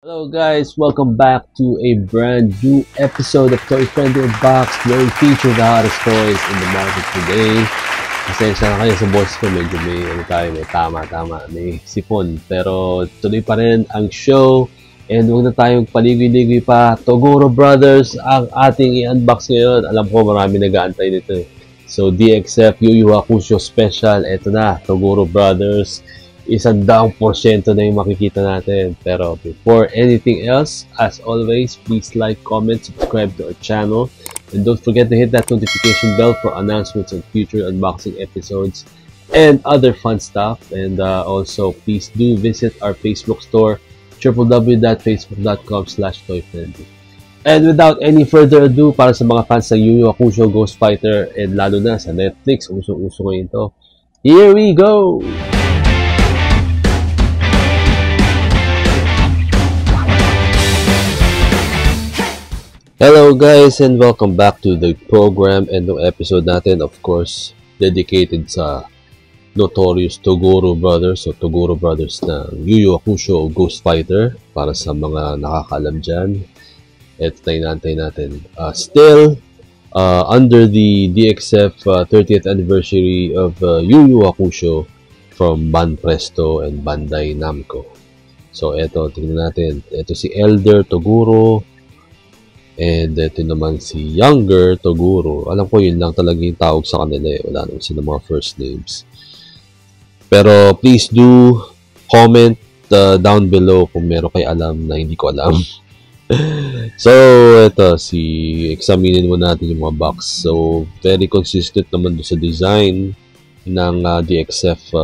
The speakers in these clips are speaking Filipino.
Hello guys, welcome back to a brand new episode of Toy Friendly Unboxed where we feature the hottest toys in the market today. Pasensya na kayo sa boss ko, medyo may tama, may sipon. Pero tuloy pa rin ang show and huwag na tayong paligoy-ligoy pa. Toguro Brothers ang ating i-unbox ngayon. Alam ko marami nag-aantay nito eh. So DXF Yu Yu Hakusho Special, eto na, Toguro Brothers. 100% na yung makikita natin. Pero before anything else, as always, please like, comment, subscribe to our channel. And don't forget to hit that notification bell for announcements on future unboxing episodes and other fun stuff. And also, please do visit our Facebook store, www.facebook.com/toyfriendly. And without any further ado, para sa mga fans ng Yu Yu Hakusho Ghost Fighter and lalo na sa Netflix, usong-uso ngayon to. Here we go! Hello guys and welcome back to the program and the episode natin, of course, dedicated sa notorious Toguro Brothers o Toguro Brothers na Yu Yu Hakusho Ghost Fighter. Para sa mga nakakaalam dyan, ito na inaantay natin. Still, under the DXF 30th anniversary of Yu Yu Hakusho from Banpresto and Bandai Namco. So ito, tingnan natin. Ito si Elder Toguro. And ito naman si Younger Toguro. Alam ko yun lang talaga yung tawag sa kanila eh. Wala naman sila mga first names. Pero please do comment down below kung meron kayo alam na hindi ko alam. So, ito. Examinin mo natin yung mga box. So, very consistent naman doon sa design ng DXF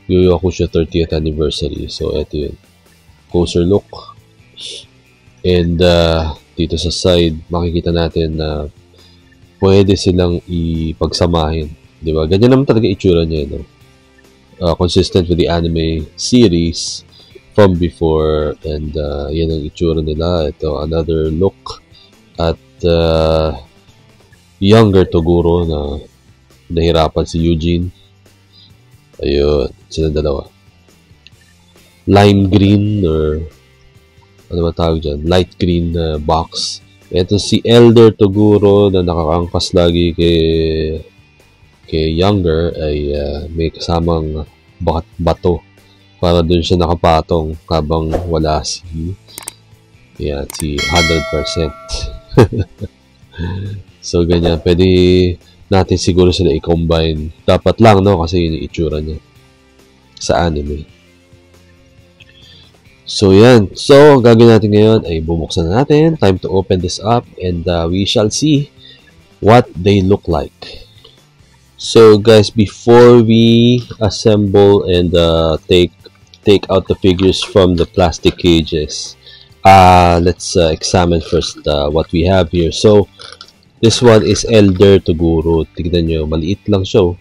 Yu Yu Hakusho 30th anniversary. So, ito yun. Closer look. And, dito sa side, makikita natin na pwede silang ipagsamahin. Di ba? Ganyan naman talaga itsura niya. No? Consistent with the anime series from before. And yan ang itsura nila. Ito, another look at Younger Toguro na nahirapan si Eugene. Ayun, sila dalawa. Lime green or ano ba tawag dyan? Light green box. Ito si Elder Toguro na nakakangkas lagi kay Younger ay may kasamang bato para dun siya nakapatong habang wala si 100%. So ganyan, pwede natin siguro sila i-combine. Dapat lang, no? Kasi yun yung itsura niya sa anime. So, yan. So, ang gagawin natin ngayon ay bubuksan na natin. Time to open this up and we shall see what they look like. So, guys, before we assemble and take out the figures from the plastic cages, let's examine first what we have here. So, this one is Elder Toguro. Tignan nyo, maliit lang siya.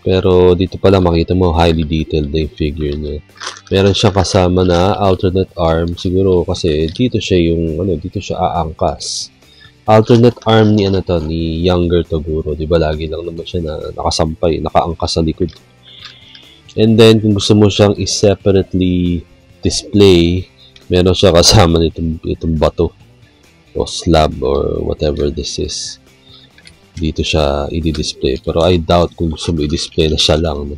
Pero dito pala makita mo highly detailed na yung figure niya. Meron siya kasama na alternate arm siguro kasi dito siya dito siya aangkas. Alternate arm ni ni Younger Toguro, 'di ba? Lagi lang naman siya na nakasampay, nakaangkas sa likod. And then kung gusto mo siyang i-separately display, meron siya kasama itong bato o slab or whatever this is. Dito siya i-display. Pero I doubt kung gusto mo i-display na siya lang. No?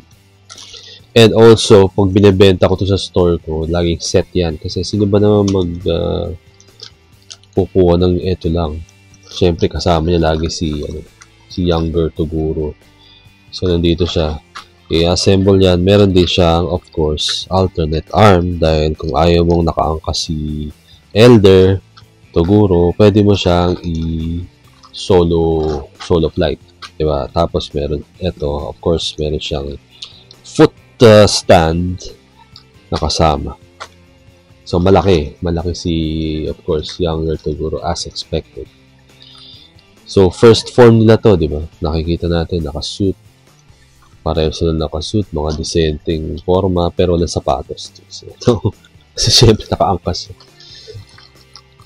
And also, pag binibenta ko to sa store ko, laging set yan. Kasi sino ba naman kukuha ng ito lang. Siyempre, kasama niya lagi si Younger Toguro. So, nandito siya. I-assemble yan. Meron din siyang, of course, alternate arm. Dahil kung ayaw mong nakaangkas si Elder Toguro, pwede mo siyang solo flight, diba? Tapos meron ito, of course, meron siyang foot stand na kasama. So malaki si, of course, Younger Toguro as expected. So first form nila to, diba? Nakikita natin nakasuit. Pareho sila nakasuit, mga decenteng forma pero walang sapatos. So, kasi syempre nakaangkas.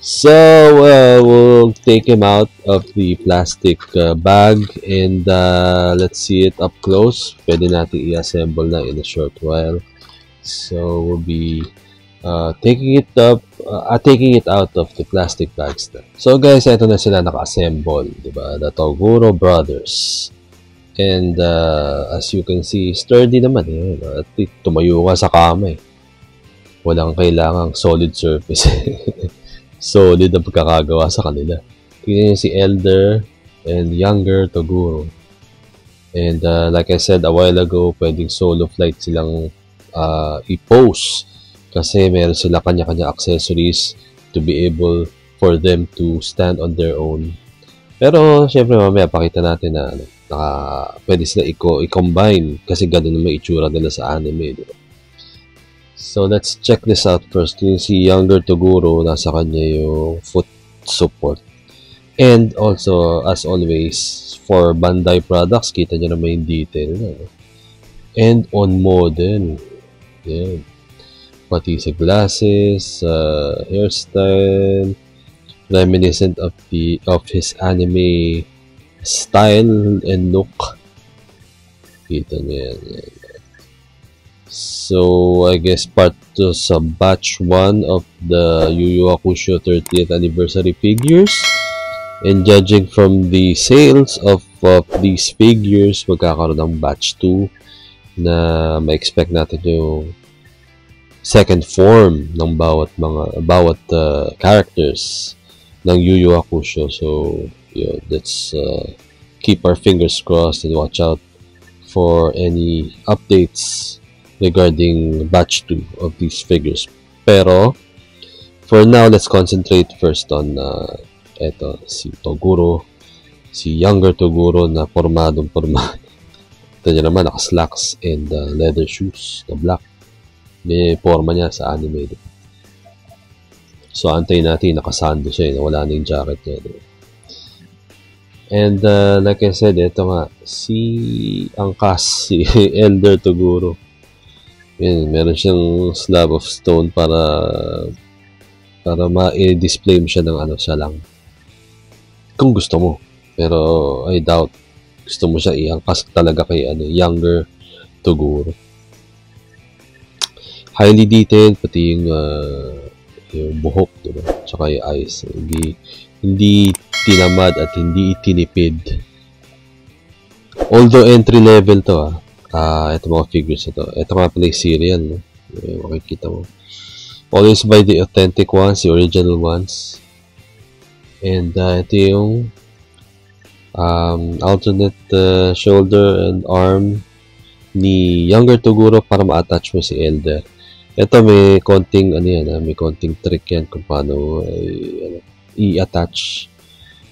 So, we'll take him out of the plastic bag and let's see it up close. Pwede natin i-assemble na in a short while. So, we'll be taking it out of the plastic bags na. So guys, ito na sila naka-assemble, di ba? The Toguro Brothers. And as you can see, sturdy naman eh. At tumayo ka sa kama eh. Walang kailangang solid surface. Solid ang pagkakagawa sa kanila. Tingnan si Elder and younger Toguro. And like I said a while ago, pwedeng solo flight silang i-post kasi meron sila kanya-kanya accessories to be able for them to stand on their own. Pero syempre mamaya pakita natin na pwede sila i-combine kasi ganun naman itsura nila sa anime, diba? So let's check this out first. Yung si younger Toguro, nasa kanya yung foot support. And also, as always, for Bandai products, kita nyo naman yung detail na. And on model. Yan. Pati sa glasses, hairstyle, reminiscent of his anime style and look. Kita nyo yan. So, I guess part to sa batch 1 of the Yu Yu Hakusho 30th anniversary figures. And judging from the sales of these figures, magkakaroon ng batch 2 na ma-expect natin yung second form ng bawat characters ng Yu Yu Hakusho. So, yeah, let's keep our fingers crossed and watch out for any updates regarding batch 2 of these figures. Pero, for now, let's concentrate first on si Toguro, si younger Toguro na formadong-formado. Ito niya naman, naka-slacks and leather shoes na black. May forma niya sa anime. Diba? So, antayin natin, nakasando siya. Wala na yung jacket niya. Diba? And, like I said, ito nga, si Angkas, si Elder Toguro. Yan, meron siyang slab of stone para ma-display mo siya ng siya lang. Kung gusto mo. Pero, I doubt. Gusto mo siya iangkas talaga kay younger Toguro. Highly detailed, pati yung buhok, diba? Tsaka yung eyes. Hindi tinamad at hindi tinipid. Although entry level to, ito mga figures ito. Ito nga pala yung serial, no? Makikita mo. Always buy the authentic ones, the original ones. And ito yung alternate shoulder and arm ni younger Toguro para ma-attach mo si Elder. Ito may konting may konting trick yan kung paano i-attach.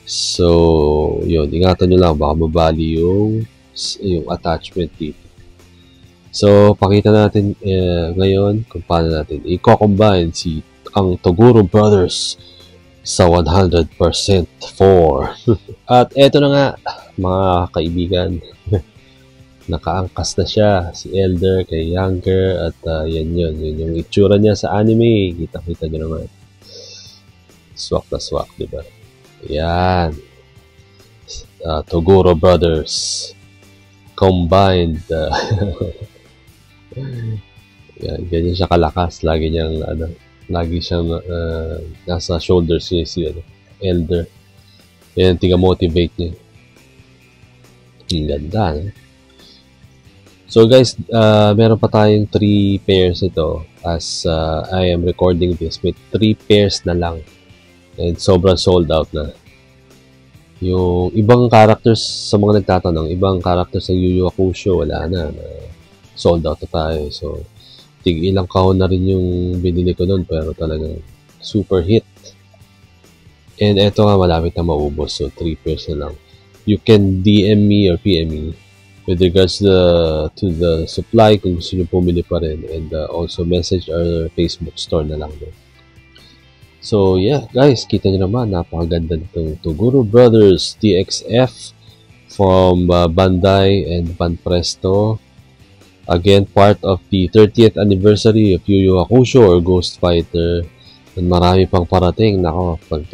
So, yun, ingatan nyo lang baka mabali yung attachment dito. So, pakita natin ngayon kung paano natin i-combine ang Toguro Brothers sa 100% 4. At eto na nga, mga kaibigan. Nakaangkas na siya, si Elder kay Younger, at yan yung itsura niya sa anime. Kita-kita nyo naman. Swak na swak, diba? Yan. Toguro Brothers. Combined. Yan, ganyan siya kalakas. Lagi siyang nasa shoulders niya si Elder. Yan, tiga-motivate niya. Ang ganda, no? So guys, meron pa tayong 3 pairs ito as I am recording this. May 3 pairs na lang and sobrang sold out na. Yung ibang characters, sa mga nagtatanong, ibang characters ng Yu Yu Hakusho, wala na. Sold out na tayo. So, ilang kahon na rin yung binili ko nun pero talagang super hit. And eto nga, malapit na maubos. So, 3 pairs na lang. You can DM me or PM me with regards to the supply kung gusto nyo pumili pa rin, and also message our Facebook store na lang din. So yeah guys, kita nyo naman, napakaganda nitong Toguro Brothers TXF from Bandai and Banpresto. Again, part of the 30th anniversary of Yu Yu Hakusho or Ghost Fighter, and marami pang parating. Nako, pag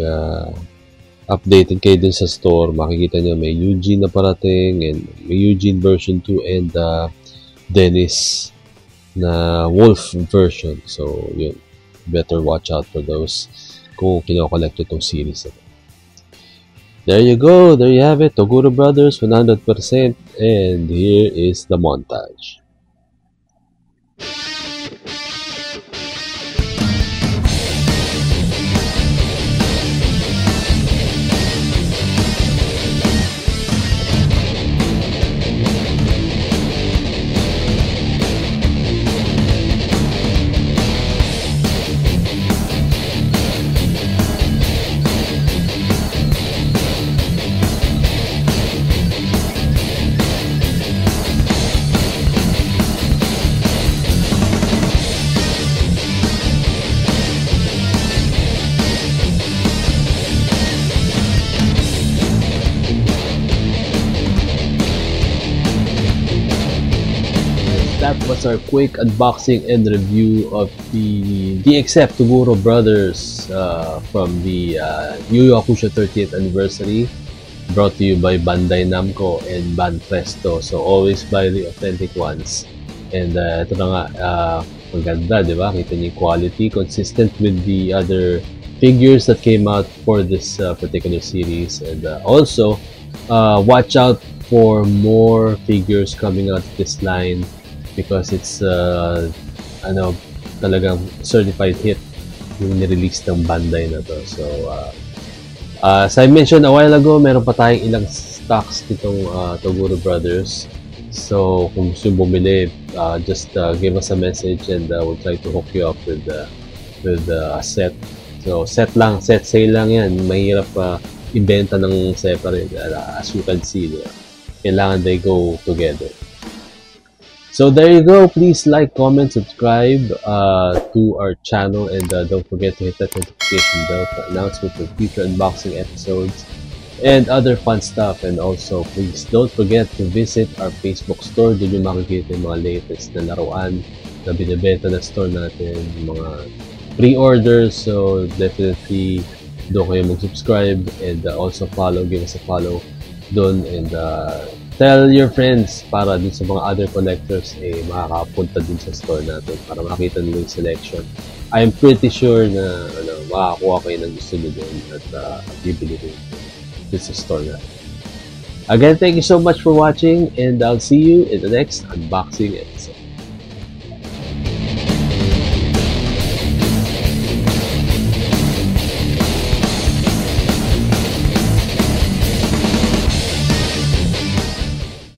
updated kayo din sa store, makikita nyo may Eugene na parating, and may Eugene version 2 and Dennis na Wolf version. So, yun. better watch out for those kung kino-collect itong series. There you go. There you have it. Toguro Brothers 100%. And here is the montage. That was our quick unboxing and review of the DXF Toguro Brothers from the Yu Yu Hakusho 30th anniversary, brought to you by Bandai Namco and Banpresto. So always buy the authentic ones. And ito na nga, maganda, di ba? Kita niyo yung quality, consistent with the other figures that came out for this particular series. And also, watch out for more figures coming out of this line, because it's talagang certified hit yung nirelease ng Bandai na to. So as I mentioned a while ago, meron pa tayong ilang stocks nitong Toguro Brothers. So kung gusto bumili, just give us a message and we'll try to hook you up with a set. So set sale lang yan. Mahirap ibenta ng separate, as you can see. Kailangan they go together. So there you go. Please like, comment, subscribe to our channel, and don't forget to hit that notification bell for announcements of future unboxing episodes and other fun stuff. And also, please don't forget to visit our Facebook store. Doon yung makikita yung mga latest na laruan na binibenta na store natin, mga pre-orders. So definitely doon kayo mag-subscribe, and also give us a follow doon, and tell your friends para dun sa mga other collectors makakapunta dun sa store natin para makita nila yung selection. I'm pretty sure na makakuha kayo ng gusto nyo dun at bibili rin dun sa store natin. Again, thank you so much for watching, and I'll see you in the next unboxing episode.